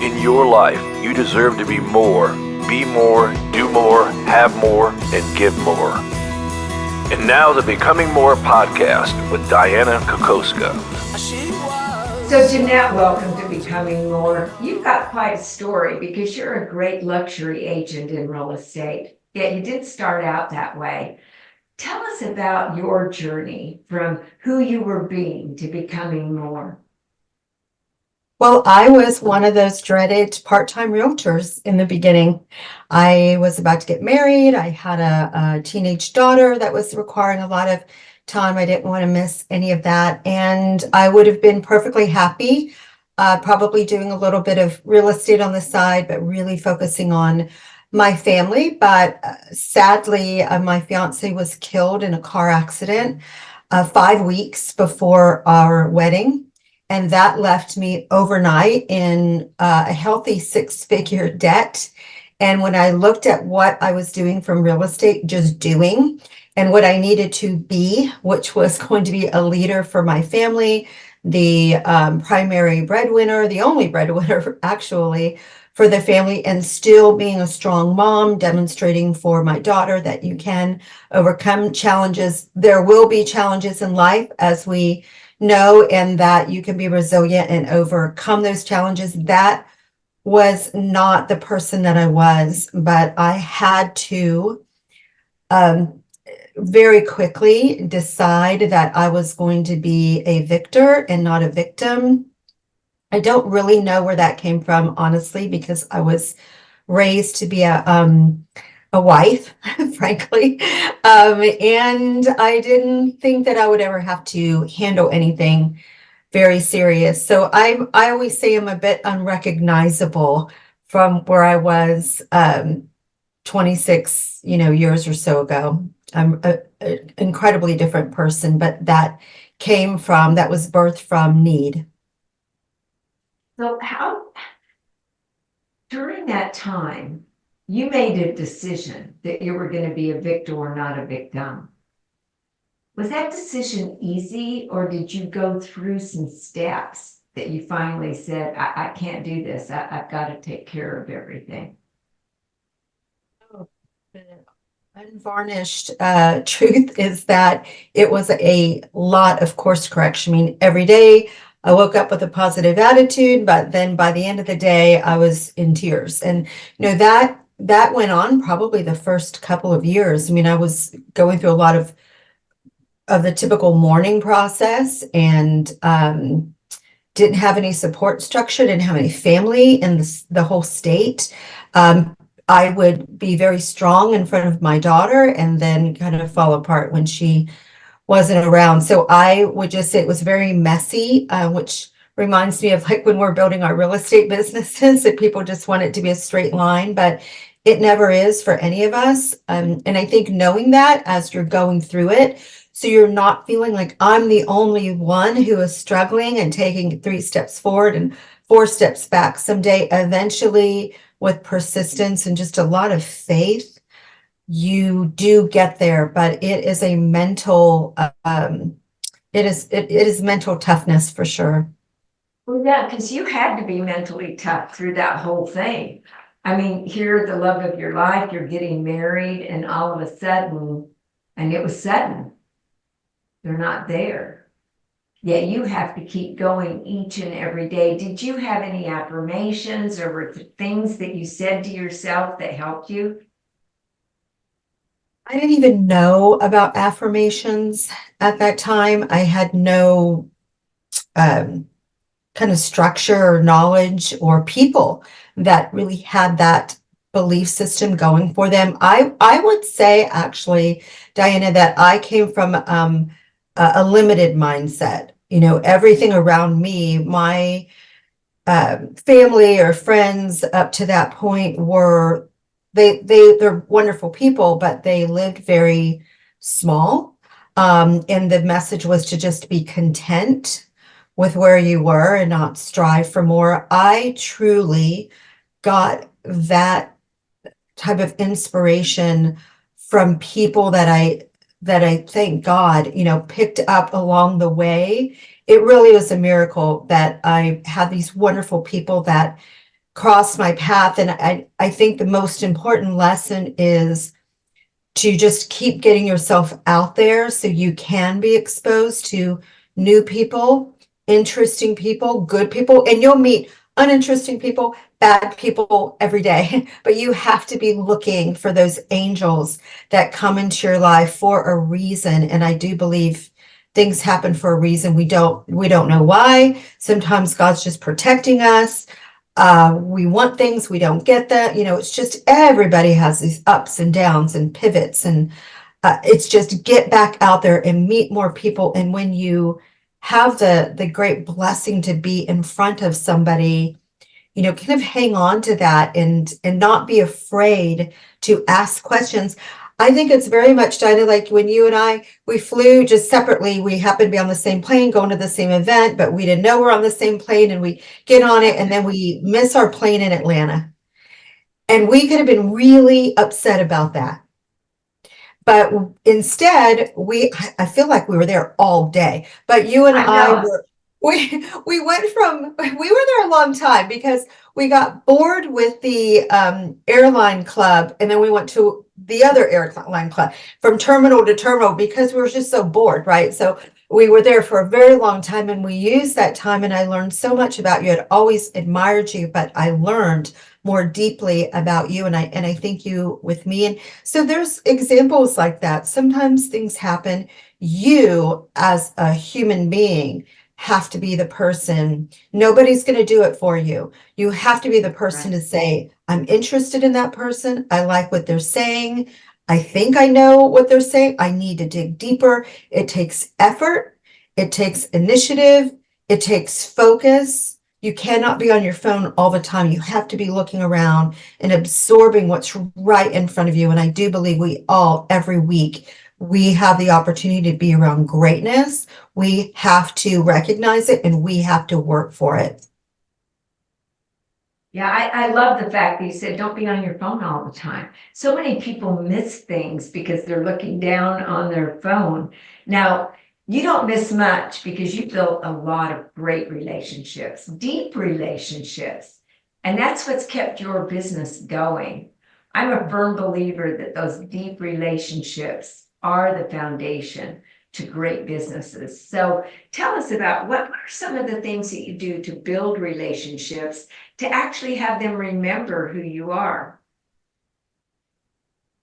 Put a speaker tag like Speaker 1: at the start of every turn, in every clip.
Speaker 1: In your life, you deserve to be more, do more, have more, and give more. And now the Becoming More podcast with Dianna Kokoszka.
Speaker 2: So Jeannette, welcome to Becoming More. You've got quite a story because you're a great luxury agent in real estate, yet you didn't start out that way. Tell us about your journey from who you were being to becoming more.
Speaker 3: Well, I was one of those dreaded part-time realtors in the beginning. I was about to get married. I had a teenage daughter that was requiring a lot of time. I didn't want to miss any of that. And I would have been perfectly happy, probably doing a little bit of real estate on the side, but really focusing on my family. But sadly, my fiance was killed in a car accident 5 weeks before our wedding. And that left me overnight in a healthy six-figure debt. And when I looked at what I was doing from real estate, just doing, and what I needed to be, which was going to be a leader for my family, the primary breadwinner, the only breadwinner actually for the family, and still being a strong mom, demonstrating for my daughter that you can overcome challenges. There will be challenges in life, as we know, and that you can be resilient and overcome those challenges. That was not the person that I was, but I had to very quickly decide that I was going to be a victor and not a victim. I don't really know where that came from, honestly, because I was raised to be a wife, frankly. And I didn't think that I would ever have to handle anything very serious. So I always say I'm a bit unrecognizable from where I was 26, years or so ago. I'm an incredibly different person, but that was birthed from need.
Speaker 2: So how, during that time, you made a decision that you were going to be a victor or not a victim. Was that decision easy, or did you go through some steps that you finally said, I can't do this. I've got to take care of everything?
Speaker 3: Unvarnished truth is that it was a lot of course correction. I mean, every day I woke up with a positive attitude, but then by the end of the day, I was in tears. And that went on probably the first couple of years. I mean, I was going through a lot of the typical mourning process, and didn't have any support structure, didn't have any family in the whole state. I would be very strong in front of my daughter and then kind of fall apart when she wasn't around. So I would just say it was very messy, which reminds me of like when we're building our real estate businesses, that people just want it to be a straight line, but it never is for any of us. And I think knowing that as you're going through it, so you're not feeling like I'm the only one who is struggling and taking 3 steps forward and 4 steps back. Someday, eventually, with persistence and just a lot of faith, you do get there. But it is a mental, it is mental toughness for sure.
Speaker 2: Well, yeah, because you had to be mentally tough through that whole thing. I mean, here, the love of your life, you're getting married, and all of a sudden, and it was sudden, they're not there. Yet you have to keep going each and every day. Did you have any affirmations or were there things that you said to yourself that helped you?
Speaker 3: I didn't even know about affirmations at that time. I had no kind of structure or knowledge or people that really had that belief system going for them. I would say, actually, Dianna, that I came from a limited mindset. Everything around me, my family or friends up to that point were, they're wonderful people, but they lived very small. And the message was to just be content with where you were and not strive for more. I truly got that type of inspiration from people that I thank God, picked up along the way. It really was a miracle that I had these wonderful people that crossed my path. And I think the most important lesson is to just keep getting yourself out there so you can be exposed to new people, interesting people, good people, and you'll meet uninteresting people, bad people every day. But you have to be looking for those angels that come into your life for a reason. And I do believe things happen for a reason. We don't know why. Sometimes God's just protecting us. We want things, we don't get that. It's just everybody has these ups and downs and pivots, and it's just get back out there and meet more people. And when you have the great blessing to be in front of somebody, kind of hang on to that and not be afraid to ask questions. I think it's very much, Dinah, like when you and I, we flew just separately. We happened to be on the same plane, going to the same event, but we didn't know we're on the same plane, and we get on it, and then we miss our plane in Atlanta. And we could have been really upset about that. But instead, I feel like we were there all day. But you and we were there a long time because we got bored with the airline club, and then we went to the other airline club from terminal to terminal because we were just so bored, right? So we were there for a very long time, and we used that time, and I learned so much about you. I'd always admired you, but I learned more deeply about you, and I think you with me. And so there's examples like that. Sometimes things happen. You as a human being have to be the person. Nobody's going to do it for you. You have to be the person to say, I'm interested in that person. I like what they're saying. I think I know what they're saying. I need to dig deeper. It takes effort. It takes initiative. It takes focus. You cannot be on your phone all the time. You have to be looking around and absorbing what's right in front of you. And I do believe we all, every week, we have the opportunity to be around greatness. We have to recognize it, and we have to work for it.
Speaker 2: Yeah, I love the fact that you said don't be on your phone all the time. So many people miss things because they're looking down on their phone. Now, you don't miss much because you built a lot of great relationships, deep relationships, and that's what's kept your business going. I'm a firm believer that those deep relationships are the foundation to great businesses. So tell us about what are some of the things that you do to build relationships, to actually have them remember who you are.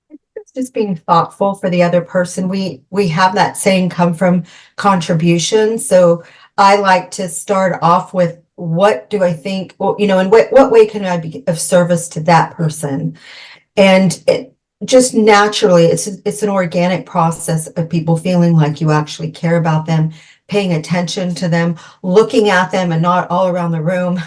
Speaker 3: It's just being thoughtful for the other person. We have that saying come from contribution. So I like to start off with, what do I think, well, in what way can I be of service to that person? And just naturally, it's an organic process of people feeling like you actually care about them, paying attention to them, looking at them, and not all around the room,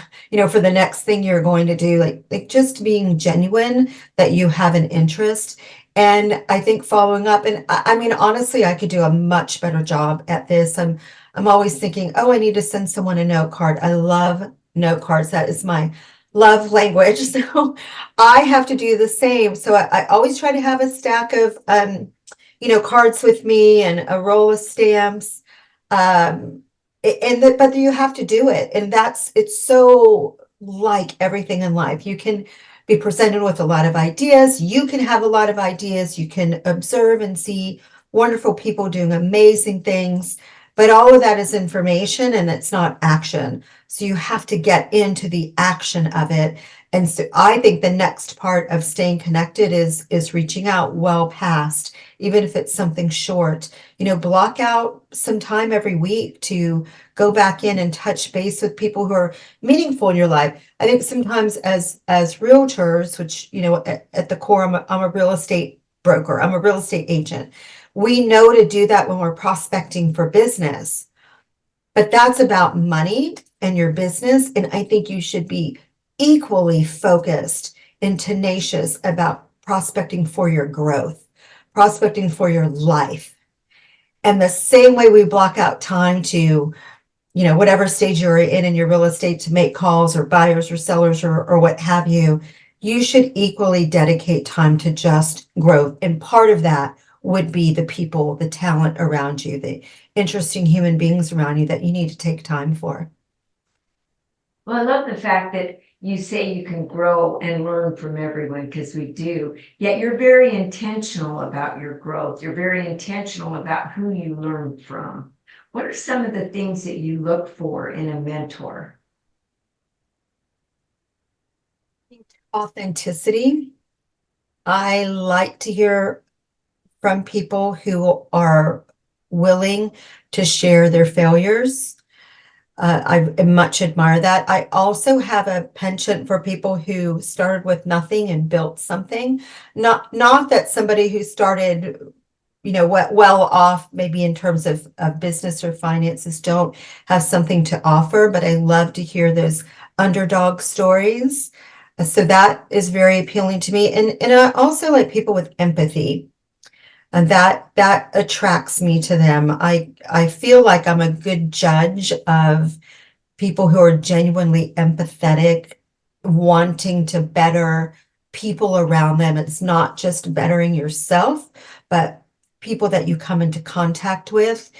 Speaker 3: for the next thing you're going to do, like just being genuine that you have an interest. And I think following up, and I mean, honestly, I could do a much better job at this. I'm always thinking, oh, I need to send someone a note card. I love note cards. That is my love language. So I have to do the same. So I always try to have a stack of, cards with me and a roll of stamps. But you have to do it. And it's so like everything in life. You can be presented with a lot of ideas. You can have a lot of ideas. You can observe and see wonderful people doing amazing things. But all of that is information, and it's not action. So you have to get into the action of it. And so I think the next part of staying connected is reaching out well past, even if it's something short. Block out some time every week to go back in and touch base with people who are meaningful in your life. I think sometimes as realtors, which, at the core, I'm a real estate broker. I'm a real estate agent. We know to do that when we're prospecting for business, but that's about money and your business. And I think you should be equally focused and tenacious about prospecting for your growth, prospecting for your life. And the same way we block out time to, whatever stage you're in your real estate, to make calls or buyers or sellers or what have you, you should equally dedicate time to just growth. And part of that would be the people, the talent around you, the interesting human beings around you that you need to take time for.
Speaker 2: Well, I love the fact that you say you can grow and learn from everyone, because we do. Yet you're very intentional about your growth. You're very intentional about who you learn from. What are some of the things that you look for in a mentor?
Speaker 3: Authenticity. I like to hear from people who are willing to share their failures. I much admire that. I also have a penchant for people who started with nothing and built something. Not that somebody who started, well off, maybe in terms of business or finances, don't have something to offer, but I love to hear those underdog stories. So that is very appealing to me. And I also like people with empathy. And that attracts me to them. I feel like I'm a good judge of people who are genuinely empathetic, wanting to better people around them. It's not just bettering yourself, but people that you come into contact with,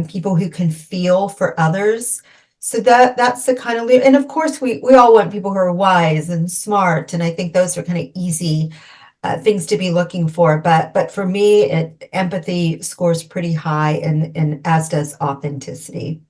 Speaker 3: people who can feel for others. So that's the kind of, and of course we all want people who are wise and smart, and I think those are kind of easy things to be looking for. But for me, empathy scores pretty high, and as does authenticity.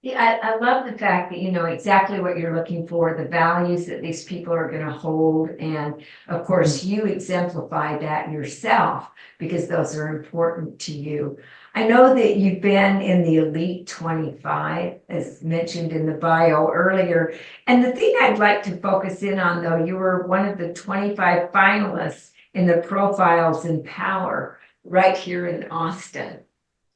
Speaker 2: Yeah, I love the fact that you know exactly what you're looking for, the values that these people are going to hold. And of course, you exemplify that yourself because those are important to you. I know that you've been in the Elite 25, as mentioned in the bio earlier. And the thing I'd like to focus in on, though, you were one of the 25 finalists in the Profiles in Power right here in Austin.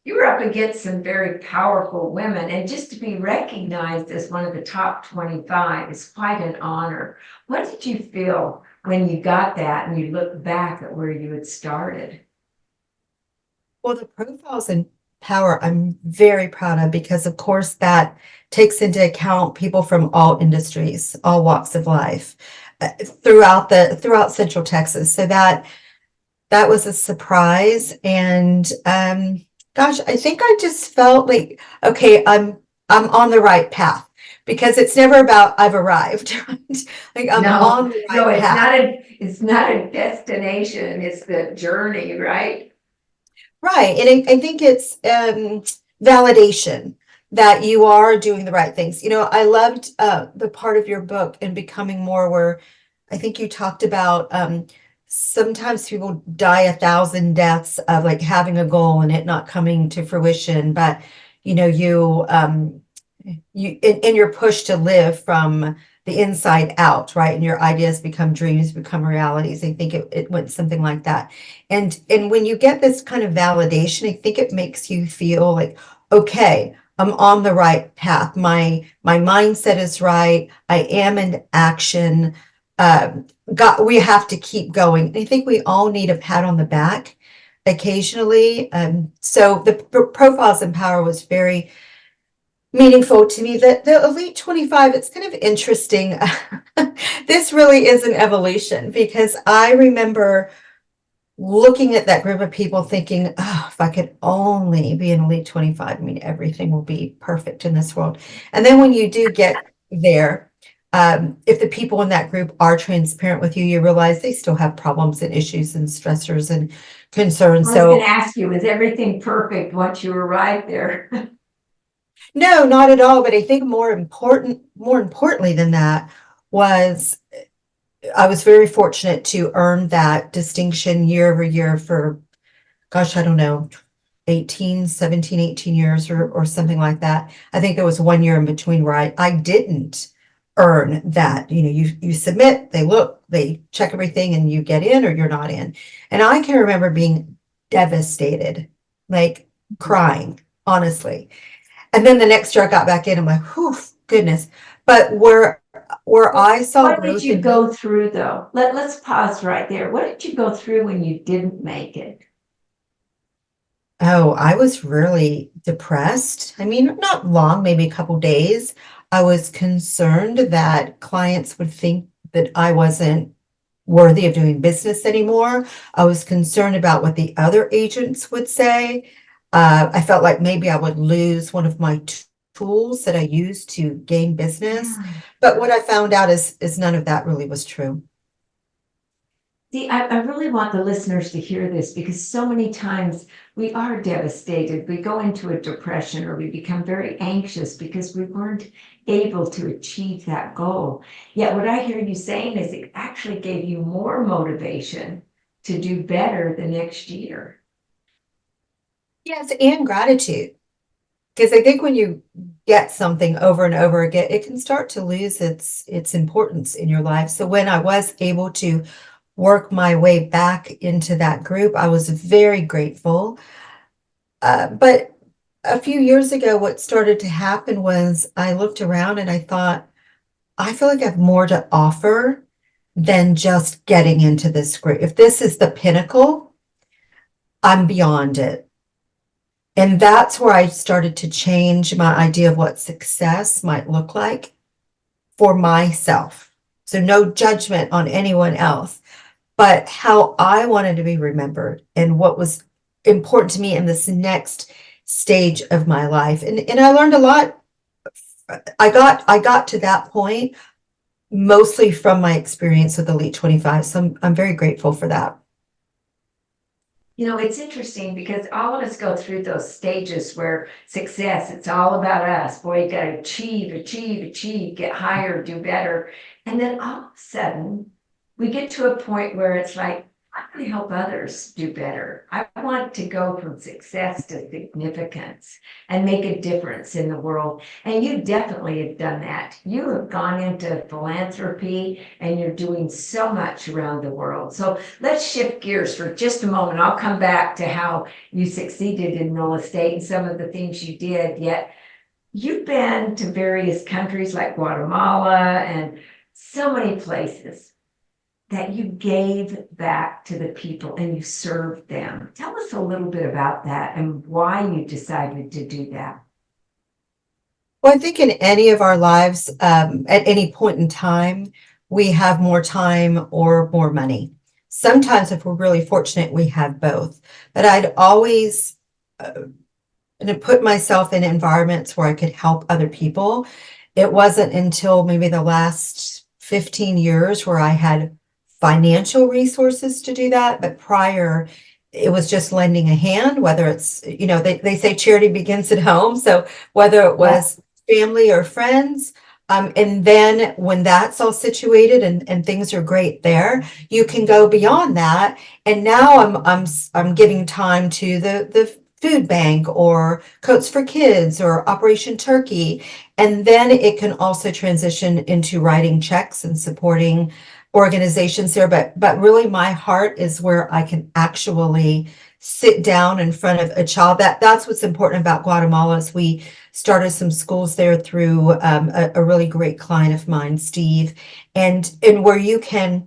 Speaker 2: You were up against some very powerful women, and just to be recognized as one of the top 25 is quite an honor. What did you feel when you got that and you look back at where you had started?
Speaker 3: Well, the Profiles in Power, I'm very proud of, because of course that takes into account people from all industries, all walks of life, throughout Central Texas. So that was a surprise. And gosh, I think I just felt like, okay, I'm on the right path, because it's never about I've arrived. Right? Like I'm on the
Speaker 2: No,
Speaker 3: right path.
Speaker 2: it's not a destination, it's the journey, right?
Speaker 3: Right. And I think it's validation that you are doing the right things. I loved the part of your book in Becoming More, where I think you talked about sometimes people die 1,000 deaths of like having a goal and it not coming to fruition. But you in your push to live from the inside out, right? And your ideas become dreams, become realities. I think it went something like that. And when you get this kind of validation, I think it makes you feel like, okay, I'm on the right path. My mindset is right. I am in action. We have to keep going. I think we all need a pat on the back occasionally. So the Profiles in Power was very meaningful to me. That the Elite 25, it's kind of interesting. This really is an evolution, because I remember looking at that group of people thinking, oh, if I could only be an Elite 25, I mean, everything will be perfect in this world. And then when you do get there, if the people in that group are transparent with you, you realize they still have problems and issues and stressors and concerns.
Speaker 2: I was going to ask you, was everything perfect once you arrived there?
Speaker 3: No, not at all. But I think more importantly than that was I was very fortunate to earn that distinction year over year for, gosh, I don't know, 17, 18 years or something like that. I think there was 1 year in between where I didn't earn that. You submit, they look, they check everything, and you get in or you're not in. And I can remember being devastated, like crying, honestly. And then the next year I got back in, I'm like, whew, goodness. But where I saw
Speaker 2: What did
Speaker 3: growth
Speaker 2: you
Speaker 3: in,
Speaker 2: go through though? Let's pause right there. What did you go through when you didn't make it?
Speaker 3: oh, I was really depressed. I mean, not long, maybe a couple days. I was concerned that clients would think that I wasn't worthy of doing business anymore. I was concerned about what the other agents would say. I felt like maybe I would lose one of my tools that I used to gain business. But what I found out is none of that really was true.
Speaker 2: See, I really want the listeners to hear this because so many times we are devastated. We go into a depression or we become very anxious because we weren't able to achieve that goal. Yet what I hear you saying is it actually gave you more motivation to do better the next year.
Speaker 3: Yes, and gratitude. Because I think when you get something over and over again, it can start to lose its importance in your life. So when I was able to work my way back into that group, I was very grateful. But a few years ago, what started to happen was I looked around and I thought, I feel like I have more to offer than just getting into this group. If this is the pinnacle, I'm beyond it. And that's where I started to change my idea of what success might look like for myself. So no judgment on anyone else, but how I wanted to be remembered and what was important to me in this next stage of my life. And I learned a lot. I got to that point mostly from my experience with Elite 25. So I'm very grateful for that.
Speaker 2: You know, it's interesting because all of us go through those stages where success, it's all about us. Boy, you got to achieve, get higher, do better. And then all of a sudden, we get to a point where it's like, I want to help others do better. I want to go from success to significance and make a difference in the world. And you definitely have done that. You have gone into philanthropy and you're doing so much around the world. So let's shift gears for just a moment. I'll come back to how you succeeded in real estate and some of the things you did. Yet you've been to various countries like Guatemala and so many places that you gave back to the people and you served them. Tell us a little bit about that and why you decided to do that.
Speaker 3: Well, I think in any of our lives, at any point in time, we have more time or more money. Sometimes, if we're really fortunate, we have both. But I'd always put myself in environments where I could help other people. It wasn't until maybe the last 15 years where I had financial resources to do that. But prior, it was just lending a hand, whether it's, they say charity begins at home. So whether it was family or friends, and then when that's all situated and things are great there, you can go beyond that. And now I'm giving time to the food bank or Coats for Kids or Operation Turkey. And then it can also transition into writing checks and supporting organizations there. But really my heart is where I can actually sit down in front of a child. That's what's important about Guatemala is we started some schools there through a really great client of mine, Steve, and where you can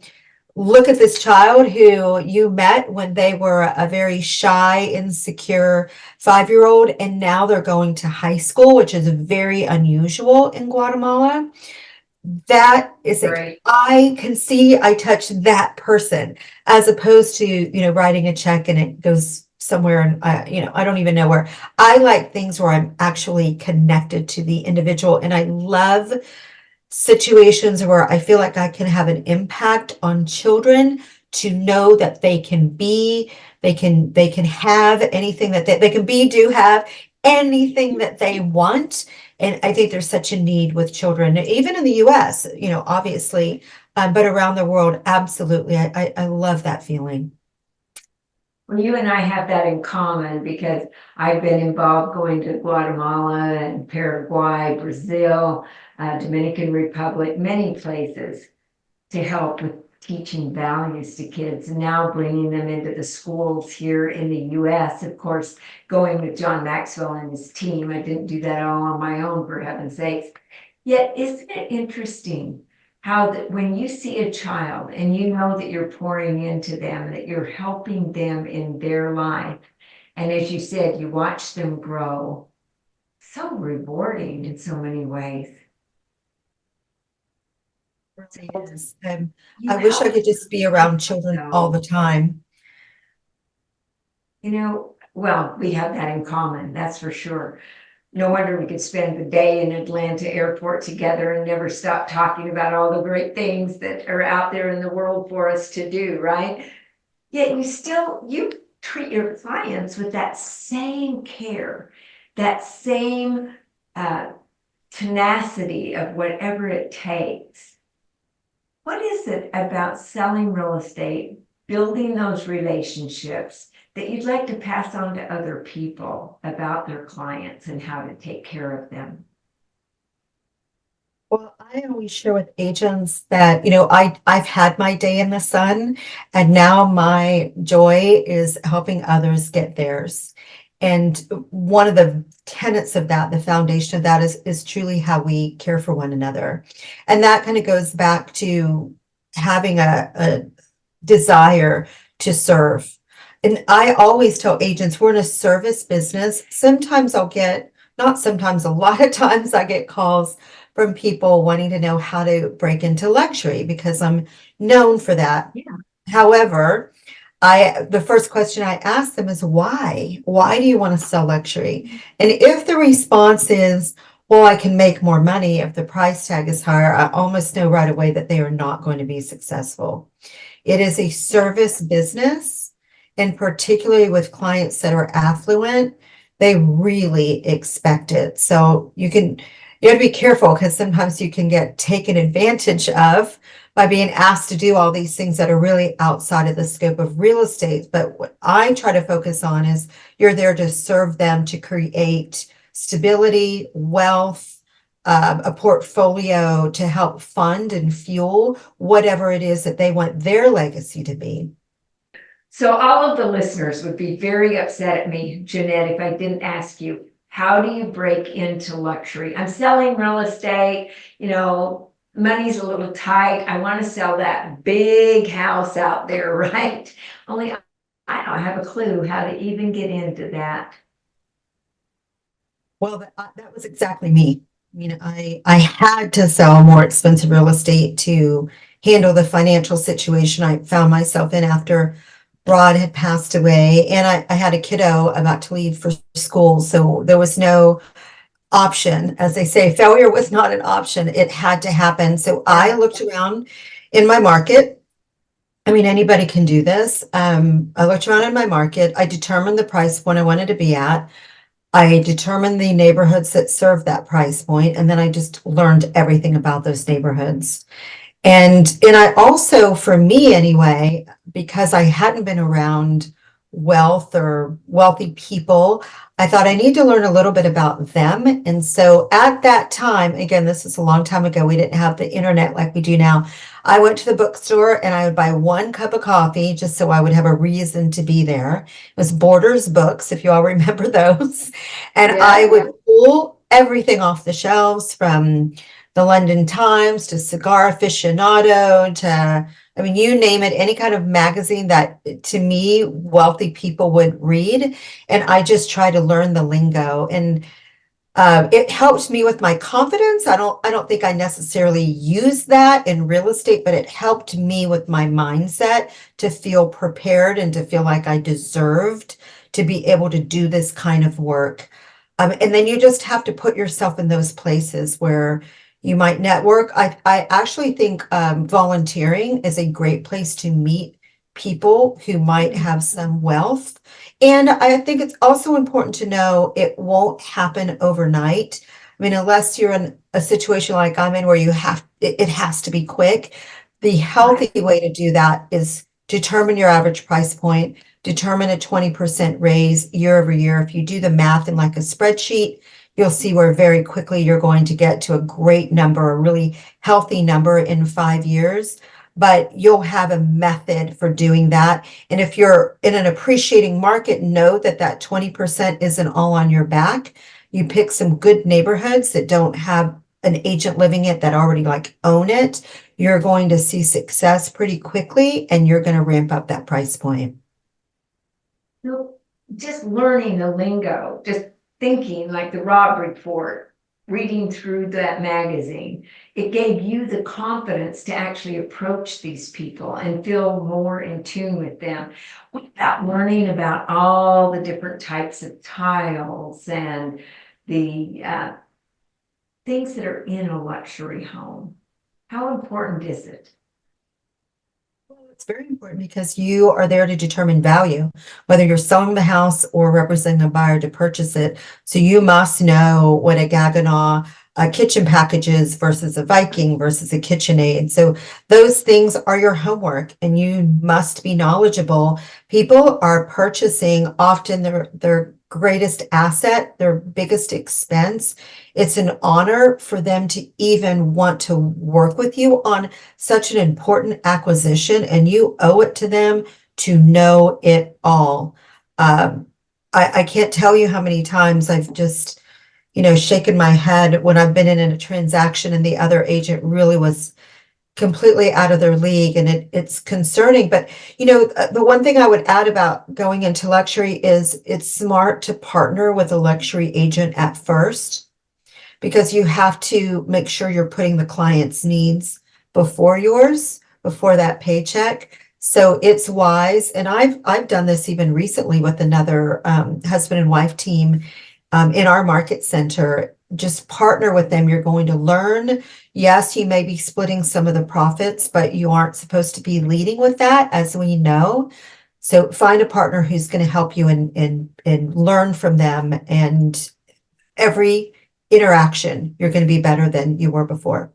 Speaker 3: look at this child who you met when they were a very shy, insecure 5-year-old, and now they're going to high school, which is very unusual in Guatemala. That is
Speaker 2: Right.
Speaker 3: I can see I touched that person as opposed to, writing a check and it goes somewhere and I don't even know where. I like things where I'm actually connected to the individual, and I love situations where I feel like I can have an impact on children to know that they can have anything that they can be, do have anything that they want. And I think there's such a need with children, even in the US, obviously, but around the world, absolutely. I love that feeling.
Speaker 2: Well, you and I have that in common because I've been involved going to Guatemala and Paraguay, Brazil, Dominican Republic, many places to help with teaching values to kids and now bringing them into the schools here in the US. Of course, going with John Maxwell and his team. I didn't do that all on my own, for heaven's sakes. Yet, isn't it interesting how that when you see a child and you know that you're pouring into them, that you're helping them in their life, and as you said, you watch them grow, so rewarding in so many ways.
Speaker 3: I wish I could just be around children all the time.
Speaker 2: Well, we have that in common, that's for sure. no wonder we could spend the day in Atlanta airport together and never stop talking about all the great things that are out there in the world for us to do, right? Yet you treat your clients with that same care, that same tenacity of whatever it takes. What is it about selling real estate, building those relationships, that you'd like to pass on to other people about their clients and how to take care of them?
Speaker 3: Well, I always share with agents that, I've had my day in the sun, and now my joy is helping others get theirs. And one of the tenets of that, the foundation of that is truly how we care for one another. And that kind of goes back to having a desire to serve. And I always tell agents we're in a service business. Sometimes not sometimes, a lot of times I get calls from people wanting to know how to break into luxury because I'm known for that.
Speaker 2: Yeah.
Speaker 3: However, the first question I ask them is why? Why do you want to sell luxury? And if the response is, well, I can make more money if the price tag is higher, I almost know right away that they are not going to be successful. It is a service business, and particularly with clients that are affluent, they really expect it. So you have to be careful because sometimes you can get taken advantage of by being asked to do all these things that are really outside of the scope of real estate. But what I try to focus on is you're there to serve them to create stability, wealth, a portfolio to help fund and fuel whatever it is that they want their legacy to be.
Speaker 2: So all of the listeners would be very upset at me, Jeannette, if I didn't ask you, how do you break into luxury? I'm selling real estate, money's a little tight. I want to sell that big house out there, right? Only I don't have a clue how to even get into that.
Speaker 3: Well, that was exactly me. I had to sell more expensive real estate to handle the financial situation I found myself in after Rod had passed away. And I had a kiddo about to leave for school. So there was no option. As they say, failure was not an option. It had to happen. So I looked around in my market. I mean, anybody can do this. I looked around in my market. I determined the price point I wanted to be at. I determined the neighborhoods that serve that price point, and then I just learned everything about those neighborhoods. And I also, for me anyway, because I hadn't been around wealth or wealthy people, I thought I need to learn a little bit about them. And so at that time, again, this is a long time ago, we didn't have the internet like we do now. I went to the bookstore and I would buy 1 cup of coffee just so I would have a reason to be there. It was Borders books, if you all remember those. And I would pull everything off the shelves, from the London Times to Cigar Aficionado to, I mean, you name it, any kind of magazine that to me, wealthy people would read. And I just try to learn the lingo. And it helps me with my confidence. I don't think I necessarily use that in real estate, but it helped me with my mindset to feel prepared and to feel like I deserved to be able to do this kind of work. And then you just have to put yourself in those places where you might network. I actually think volunteering is a great place to meet people who might have some wealth. And I think it's also important to know it won't happen overnight. I mean, unless you're in a situation like I'm in where it has to be quick. The healthy way to do that is determine your average price point, determine a 20% raise year over year. If you do the math in like a spreadsheet, you'll see where very quickly you're going to get to a great number, a really healthy number in 5 years. But you'll have a method for doing that. And if you're in an appreciating market, know that 20% isn't all on your back. You pick some good neighborhoods that don't have an agent living it that already own it. You're going to see success pretty quickly, and you're going to ramp up that price point.
Speaker 2: So just learning the lingo, just thinking like the Rob report, reading through that magazine, it gave you the confidence to actually approach these people and feel more in tune with them. What about learning about all the different types of tiles and the things that are in a luxury home. How important is it?
Speaker 3: It's very important because you are there to determine value, whether you're selling the house or representing a buyer to purchase it. So you must know what a Gaggenau kitchen package is versus a Viking versus a KitchenAid. So those things are your homework and you must be knowledgeable. People are purchasing often their greatest asset, their biggest expense. It's an honor for them to even want to work with you on such an important acquisition, and you owe it to them to know it all. I can't tell you how many times I've just, shaken my head when I've been in a transaction and the other agent really was completely out of their league, and it's concerning. But the one thing I would add about going into luxury is it's smart to partner with a luxury agent at first, because you have to make sure you're putting the client's needs before yours, before that paycheck. So it's wise. And I've done this even recently with another husband and wife team in our market center. Just partner with them. You're going to learn. Yes, you may be splitting some of the profits, but you aren't supposed to be leading with that, as we know. So find a partner who's going to help you and learn from them. And every interaction, you're going to be better than you were before.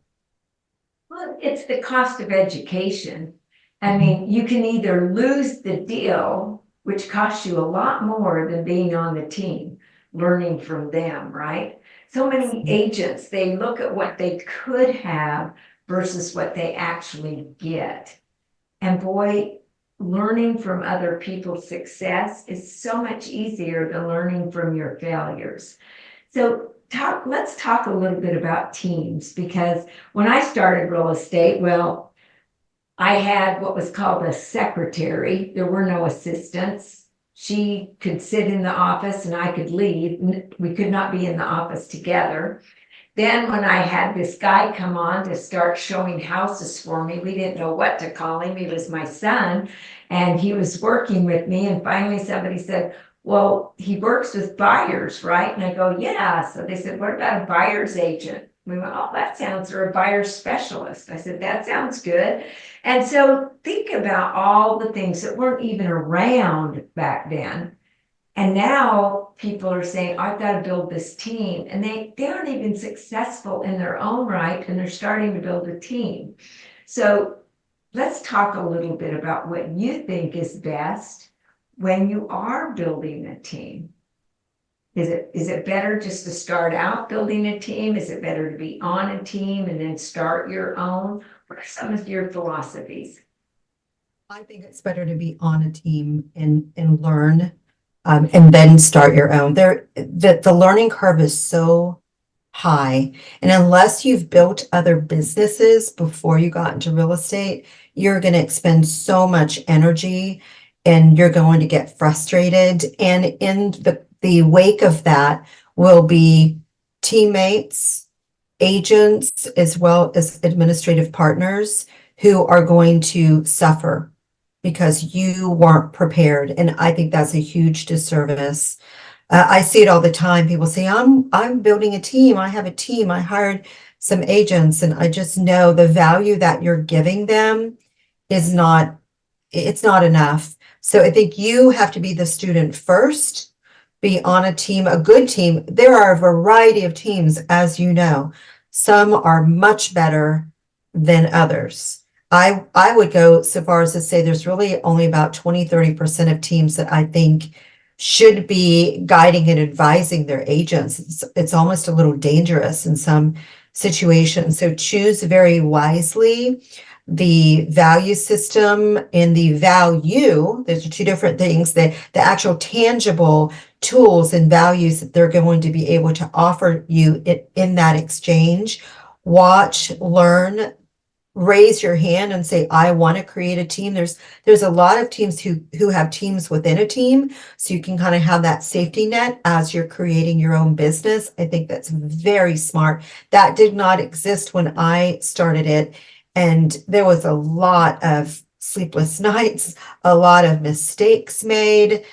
Speaker 2: Well, it's the cost of education. I mean, you can either lose the deal, which costs you a lot more than being on the team, learning from them, right? So many agents, they look at what they could have versus what they actually get. And boy, learning from other people's success is so much easier than learning from your failures. So let's talk a little bit about teams, because when I started real estate, well, I had what was called a secretary. There were no assistants. She could sit in the office and I could leave. We could not be in the office together. Then when I had this guy come on to start showing houses for me, we didn't know what to call him. He was my son and he was working with me. And finally somebody said, well, he works with buyers, right? And I go, yeah. So they said, what about a buyer's agent? We went, oh, that sounds, or a buyer's specialist. I said, that sounds good. And so think about all the things that weren't even around back then. And now people are saying, I've got to build this team. And they aren't even successful in their own right. And they're starting to build a team. So let's talk a little bit about what you think is best when you are building a team. Is it better just to start out building a team? Is it better to be on a team and then start your own? What are some of your philosophies?
Speaker 3: I think it's better to be on a team and learn and then start your own. The learning curve is so high. And unless you've built other businesses before you got into real estate, you're going to expend so much energy and you're going to get frustrated. And in the wake of that will be teammates, agents, as well as administrative partners who are going to suffer because you weren't prepared. And I think that's a huge disservice. I see it all the time. People say, I'm building a team. I have a team. I hired some agents, and I just know the value that you're giving them is not, it's not enough. So I think you have to be the student first, be on a team, a good team. There are a variety of teams, as you know. Some are much better than others. I would go so far as to say there's really only about 20-30% of teams that I think should be guiding and advising their agents. It's almost a little dangerous in some situations. So choose very wisely. The value system and the value, those are two different things. The actual tangible tools and values that they're going to be able to offer you in that exchange. Watch, learn, raise your hand and say, I want to create a team. There's a lot of teams who have teams within a team. So you can kind of have that safety net as you're creating your own business. I think that's very smart. That did not exist when I started it. And there was a lot of sleepless nights, a lot of mistakes made.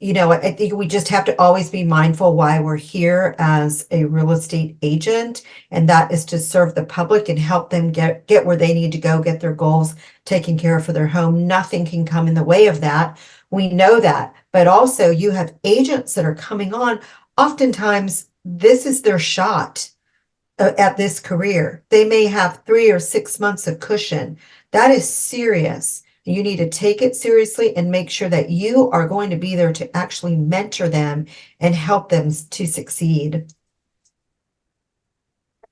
Speaker 3: I think we just have to always be mindful why we're here as a real estate agent, and that is to serve the public and help them get where they need to go, get their goals taken care of for their home. Nothing can come in the way of that. We know that, but also you have agents that are coming on. Oftentimes, this is their shot at this career. They may have 3 or 6 months of cushion. That is serious. You need to take it seriously and make sure that you are going to be there to actually mentor them and help them to succeed.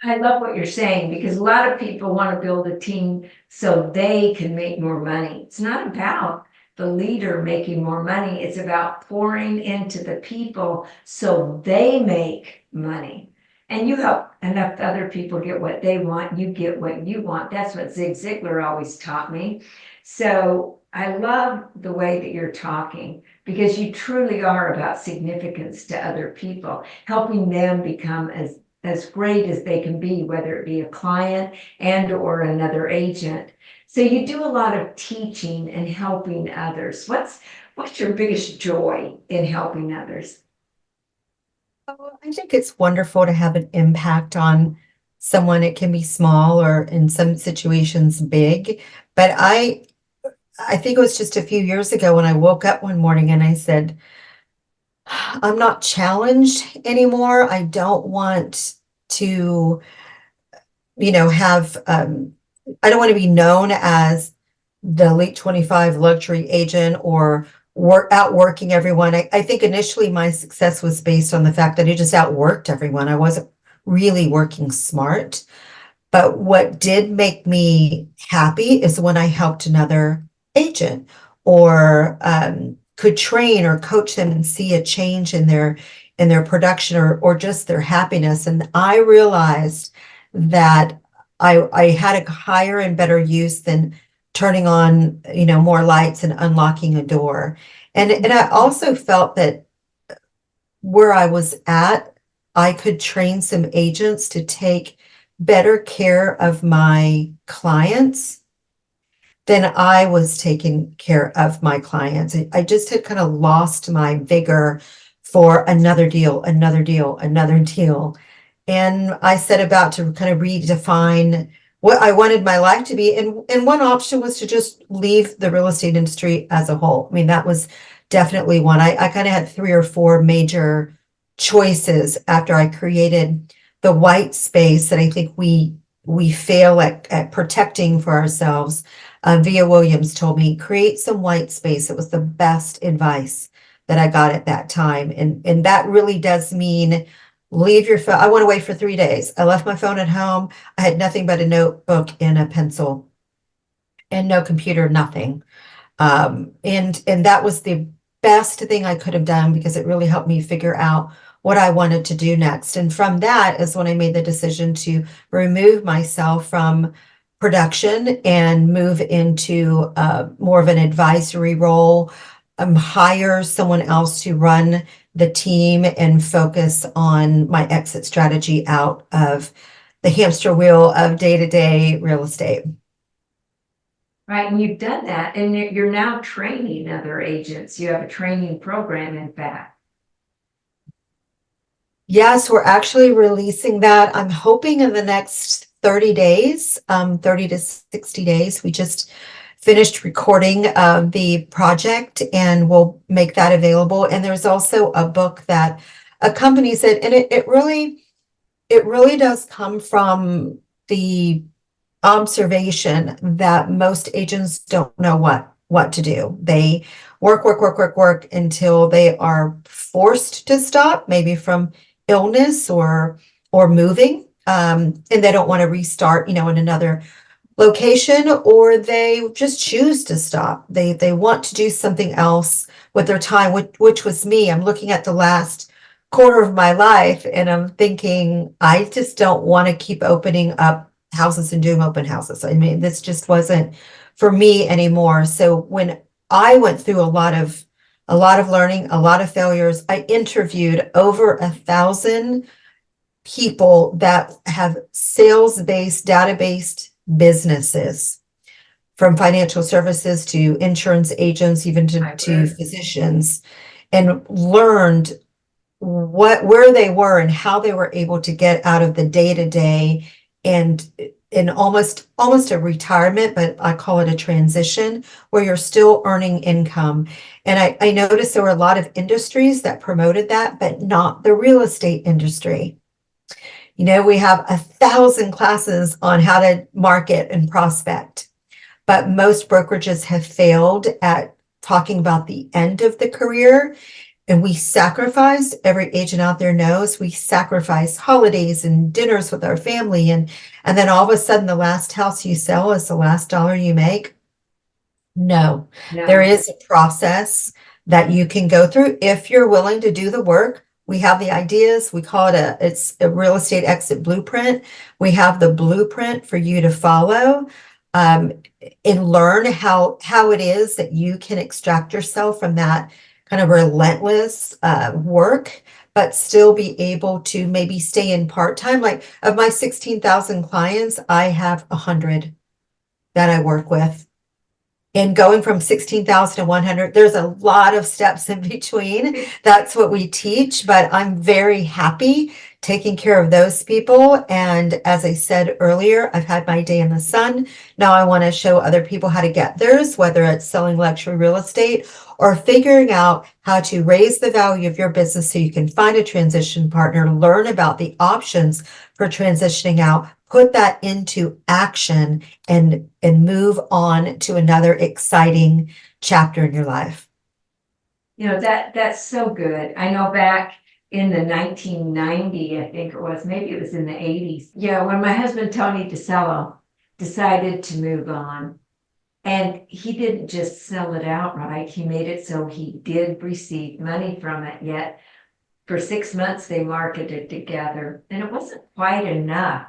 Speaker 2: I love what you're saying, because a lot of people want to build a team so they can make more money. It's not about the leader making more money. It's about pouring into the people so they make money. And you help enough other people get what they want, you get what you want. That's what Zig Ziglar always taught me. So I love the way that you're talking, because you truly are about significance to other people, helping them become as great as they can be, whether it be a client and or another agent. So you do a lot of teaching and helping others. What's your biggest joy in helping others?
Speaker 3: Oh, I think it's wonderful to have an impact on someone. It can be small or in some situations big, but I think it was just a few years ago when I woke up one morning and I said, I'm not challenged anymore. I don't want to, have, I don't want to be known as the late 25 luxury agent or outworking everyone. I think initially my success was based on the fact that I just outworked everyone. I wasn't really working smart. But what did make me happy is when I helped another agent or could train or coach them and see a change in their production or just their happiness. And I realized that I had a higher and better use than turning on, more lights and unlocking a door. And I also felt that where I was at, I could train some agents to take better care of my clients than I was taking care of my clients. I just had kind of lost my vigor for another deal, another deal, another deal. And I set about to kind of redefine what I wanted my life to be. And one option was to just leave the real estate industry as a whole. I mean, that was definitely one. I kind of had 3 or 4 major choices after I created the white space that I think we fail at protecting for ourselves. Via Williams told me, create some white space. It was the best advice that I got at that time. And that really does mean leave your phone. I went away for 3 days. I left my phone at home. I had nothing but a notebook and a pencil and no computer, nothing. And that was the best thing I could have done because it really helped me figure out what I wanted to do next. And from that is when I made the decision to remove myself from production and move into more of an advisory role, hire someone else to run the team and focus on my exit strategy out of the hamster wheel of day-to-day real estate.
Speaker 2: Right, and you've done that, and you're now training other agents. You have a training program, in fact.
Speaker 3: Yes, we're actually releasing that. I'm hoping in the next 30 days, 30 to 60 days. We just finished recording the project and we'll make that available. And there's also a book that accompanies it. And it really does come from the observation that most agents don't know what to do. They work until they are forced to stop, maybe from illness or moving, and they don't want to restart, in another location, or they just choose to stop. They want to do something else with their time, which was me. I'm looking at the last quarter of my life and I'm thinking, I just don't want to keep opening up houses and doing open houses. I mean, this just wasn't for me anymore. So when I went through a lot of learning, a lot of failures, I interviewed over 1,000 people that have sales-based, data-based businesses, from financial services to insurance agents, even to physicians. and learned where they were and how they were able to get out of the day-to-day and in almost a retirement, but I call it a transition, where you're still earning income. And I noticed there were a lot of industries that promoted that, but not the real estate industry. We have 1,000 classes on how to market and prospect, but most brokerages have failed at talking about the end of the career. And we sacrifice, every agent out there knows, we sacrifice holidays and dinners with our family. And then all of a sudden, the last house you sell is the last dollar you make. No, there is a process that you can go through if you're willing to do the work. We have the ideas. We call it it's a real estate exit blueprint. We have the blueprint for you to follow and learn how it is that you can extract yourself from that kind of relentless work, but still be able to maybe stay in part-time. Like of my 16,000 clients, I have 100 that I work with. And going from 16,000 to 100, there's a lot of steps in between. That's what we teach, but I'm very happy taking care of those people. And as I said earlier, I've had my day in the sun. Now I want to show other people how to get theirs, whether it's selling luxury real estate or figuring out how to raise the value of your business so you can find a transition partner, learn about the options for transitioning out, put that into action and move on to another exciting chapter in your life.
Speaker 2: That's so good. I know back in the 1990, I think it was, maybe it was in the 80s. Yeah, when my husband, Tony DeCello, decided to move on. And he didn't just sell it outright. He made it so he did receive money from it. Yet for 6 months, they marketed together, and it wasn't quite enough.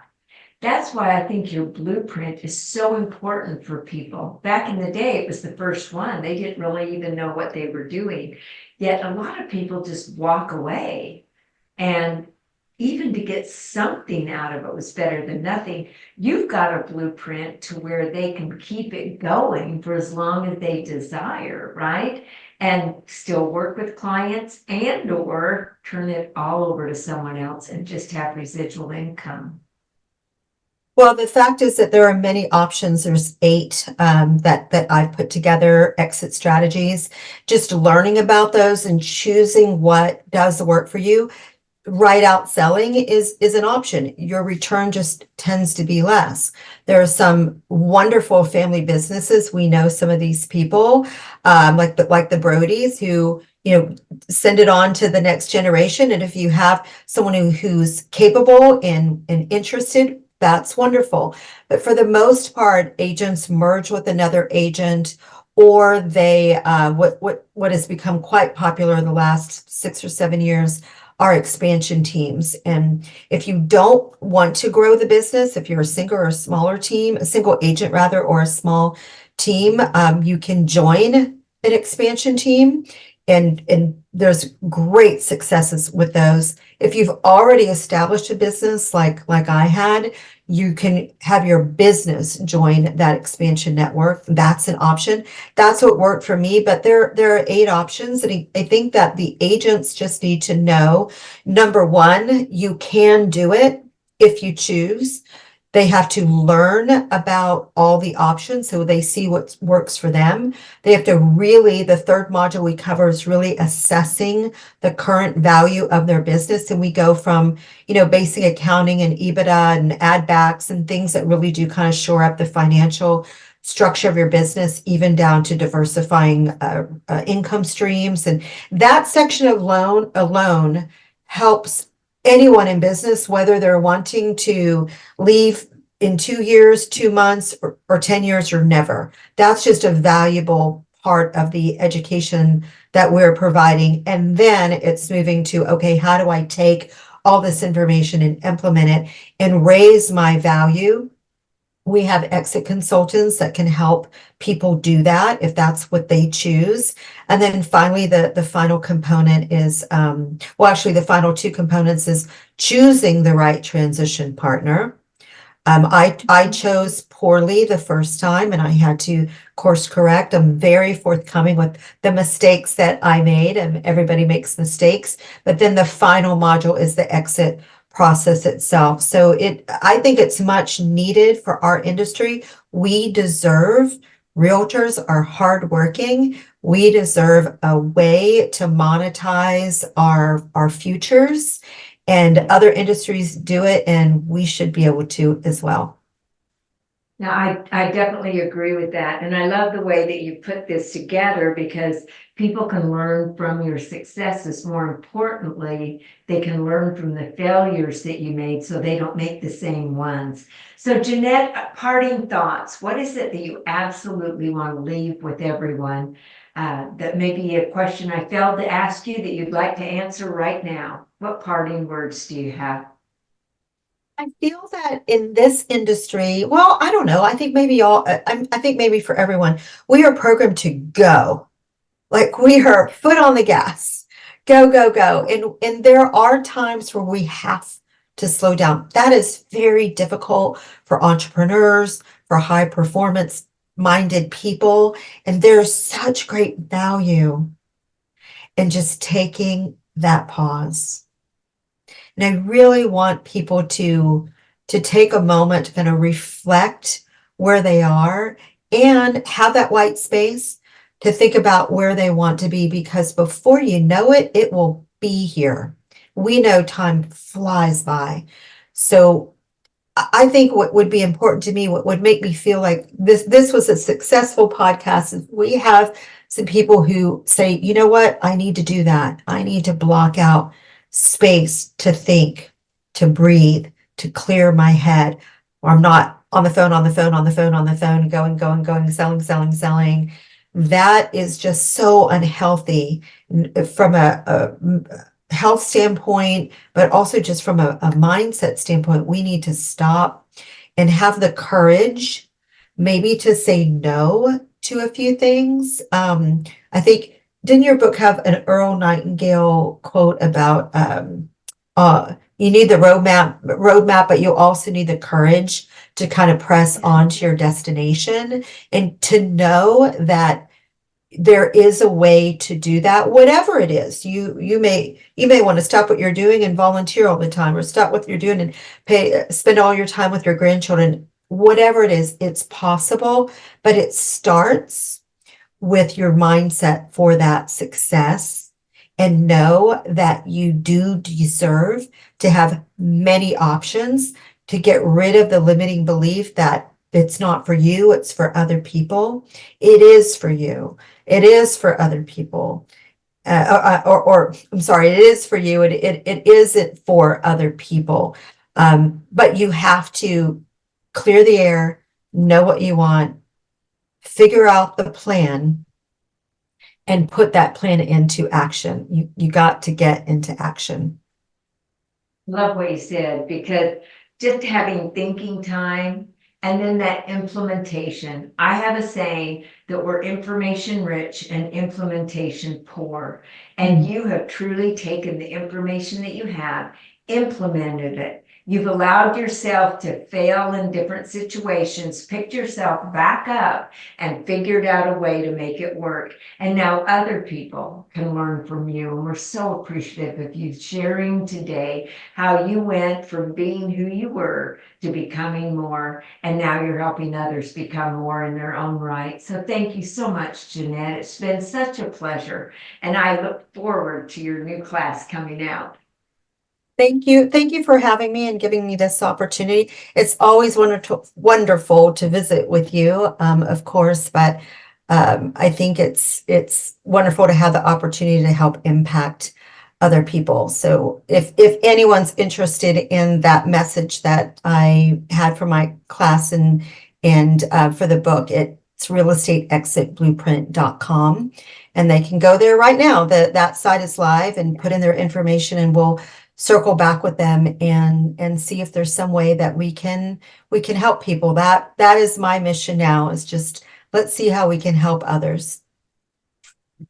Speaker 2: That's why I think your blueprint is so important for people. Back in the day, it was the first one. They didn't really even know what they were doing. Yet a lot of people just walk away. And even to get something out of it was better than nothing. You've got a blueprint to where they can keep it going for as long as they desire, right? And still work with clients and or turn it all over to someone else and just have residual income.
Speaker 3: Well, the fact is that there are many options. There's 8 that I've put together, exit strategies, just learning about those and choosing what does the work for you. Right out selling is an option. Your return just tends to be less. There are some wonderful family businesses. We know some of these people, like the Brodies, who send it on to the next generation. And if you have someone who's capable and interested, that's wonderful. But for the most part, agents merge with another agent, or they what has become quite popular in the last 6 or 7 years are expansion teams. And if you don't want to grow the business, if you're a single or a smaller team, a single agent rather, or a small team, you can join an expansion team. And there's great successes with those. If you've already established a business like I had, you can have your business join that expansion network. That's an option. That's what worked for me. But there are 8 options. And I think that the agents just need to know, number one, you can do it if you choose. They have to learn about all the options so they see what works for them. They have to really, the third module we cover is really assessing the current value of their business. And we go from, basic accounting and EBITDA and add backs and things that really do kind of shore up the financial structure of your business, even down to diversifying income streams. And that section of alone helps anyone in business, whether they're wanting to leave in 2 years, 2 months, or 10 years, or never. That's just a valuable part of the education that we're providing. And then it's moving to, okay, how do I take all this information and implement it and raise my value? We have exit consultants that can help people do that if that's what they choose. And then finally, the final component is, the final 2 components is choosing the right transition partner. I chose poorly the first time and I had to course correct. I'm very forthcoming with the mistakes that I made, and everybody makes mistakes. But then the final module is the exit process itself. So I think it's much needed for our industry. We deserve, realtors are hardworking. We deserve a way to monetize our futures, and other industries do it, and we should be able to as well.
Speaker 2: Now, I definitely agree with that. And I love the way that you put this together, because people can learn from your successes. More importantly, they can learn from the failures that you made so they don't make the same ones. So Jeannette, parting thoughts. What is it that you absolutely want to leave with everyone? That may be a question I failed to ask you that you'd like to answer right now. What parting words do you have?
Speaker 3: I feel that in this industry, well, I don't know. I think maybe I think maybe for everyone, we are programmed to go. Like we are foot on the gas, go, go, go. And there are times where we have to slow down. That is very difficult for entrepreneurs, for high performance minded people. And there's such great value in just taking that pause. And I really want people to take a moment to kind of reflect where they are and have that white space to think about where they want to be, because before you know it, it will be here. We know time flies by. So I think what would be important to me, what would make me feel like this was a successful podcast, is we have some people who say, you know what, I need to do that. I need to block out space to think, to breathe, to clear my head. Or I'm not on the phone, going, selling. That is just so unhealthy from a health standpoint, but also just from a mindset standpoint. We need to stop and have the courage maybe to say no to a few things. I think, didn't your book have an Earl Nightingale quote about you need the roadmap, but you also need the courage to kind of press on to your destination, and to know that there is a way to do that, whatever it is. You may want to stop what you're doing and volunteer all the time, or stop what you're doing and spend all your time with your grandchildren. Whatever it is, it's possible, but it starts with your mindset for that success, and know that you do deserve to have many options, to get rid of the limiting belief that it's not for you, it's for other people. It is for you. It is for other people. Or I'm sorry, it is for you. It isn't for other people. But you have to clear the air, know what you want, figure out the plan, and put that plan into action. You got to get into action.
Speaker 2: Love what you said, because just having thinking time and then that implementation. I have a saying that we're information rich and implementation poor. And you have truly taken the information that you have, implemented it. You've allowed yourself to fail in different situations, picked yourself back up, and figured out a way to make it work. And now other people can learn from you. And we're so appreciative of you sharing today how you went from being who you were to becoming more. And now you're helping others become more in their own right. So thank you so much, Jeannette. It's been such a pleasure. And I look forward to your new class coming out.
Speaker 3: Thank you. Thank you for having me and giving me this opportunity. It's always wonderful to visit with you, of course, but I think it's wonderful to have the opportunity to help impact other people. So if anyone's interested in that message that I had for my class and for the book, it's realestateexitblueprint.com, and they can go there right now. That site is live, and put in their information, and we'll circle back with them and see if there's some way that we can help people. That is my mission now, is just let's see how we can help others.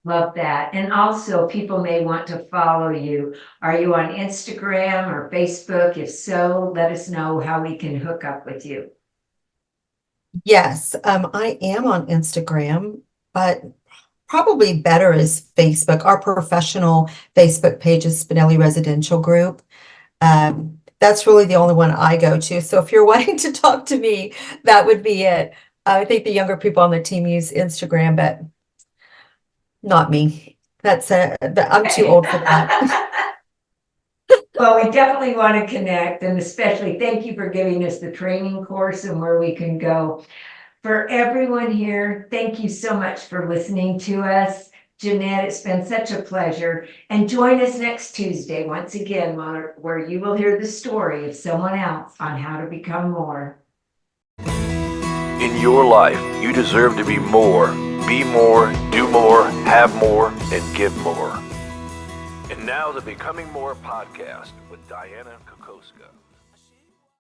Speaker 2: Love that. And also, people may want to follow you. Are you on Instagram or Facebook? If so, let us know how we can hook up with you.
Speaker 3: Yes, I am on Instagram, but probably better is Facebook. Our professional Facebook page is Spinelli Residential Group. That's really the only one I go to. So if you're wanting to talk to me, that would be it. I think the younger people on the team use Instagram, but not me. I'm too old for that.
Speaker 2: Well, we definitely want to connect, and especially thank you for giving us the training course and where we can go. For everyone here, thank you so much for listening to us. Jeannette, it's been such a pleasure. And join us next Tuesday, once again, where you will hear the story of someone else on how to become more.
Speaker 1: In your life, you deserve to be more, do more, have more, and give more. And now the Becoming More podcast with Dianna Kokoszka.